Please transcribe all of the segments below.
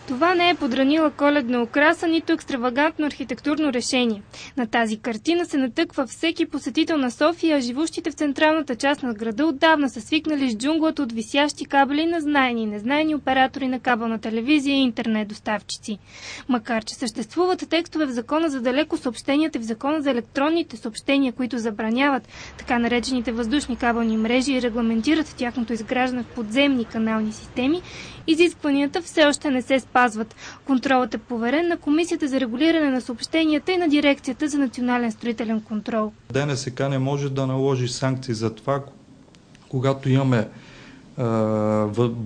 Това не е подранила коледна украса, нито екстравагантно архитектурно решение. На тази картина се натъква всеки посетител на София, а живущите в централната част на града отдавна са свикнали с джунглата от висящи кабели на знаени и незнайни оператори на кабелна телевизия и интернет доставчици. Макар че съществуват текстове в Закона за далеко съобщенията и в Закона за електронните съобщения, които забраняват така наречените въздушни кабелни мрежи и регламентират тяхното изграждане в подземни канални системи, изискванията все още не се спазват. Контролът е поверен на Комисията за регулиране на съобщенията и на Дирекцията за национален строителен контрол. ДНСК не може да наложи санкции за това, когато имаме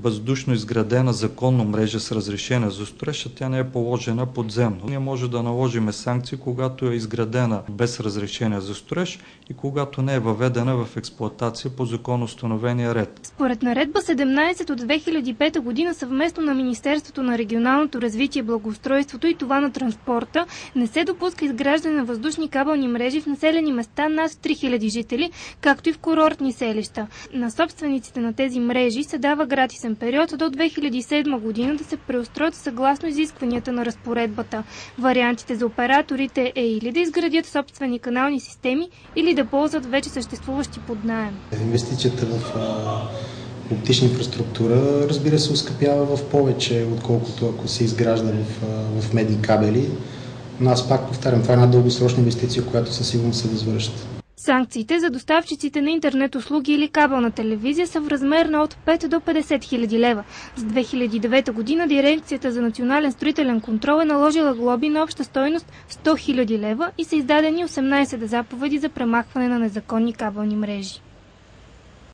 въздушно изградена законно мрежа с разрешение за строеж, а тя не е положена подземно. Ние може да наложим санкции, когато е изградена без разрешение за строеж и когато не е въведена в експлоатация по законоустановения ред. Според наредба 17 от 2005 година съвместно на Министерството на регионалното развитие и благоустройството и това на транспорта не се допуска изграждане на въздушни кабелни мрежи в населени места над 3000 жители, както и в курортни селища. На собствениците на тези мрежи се дава гратисен период до 2007 година да се преустроят съгласно изискванията на разпоредбата. Вариантите за операторите е или да изградят собствени канални системи, или да ползват вече съществуващи под наем. Инвестицията в оптична инфраструктура, разбира се, оскъпява в повече, отколкото ако се изгражда в медни кабели. Но аз пак повтарям, това е една дългосрочна инвестиция, която със сигурност се възвръща. Санкциите за доставчиците на интернет услуги или кабелна телевизия са в размер на от 5 до 50 хиляди лева. С 2009 година Дирекцията за национален строителен контрол е наложила глоби на обща стойност 100 хиляди лева и са издадени 18 заповеди за премахване на незаконни кабелни мрежи.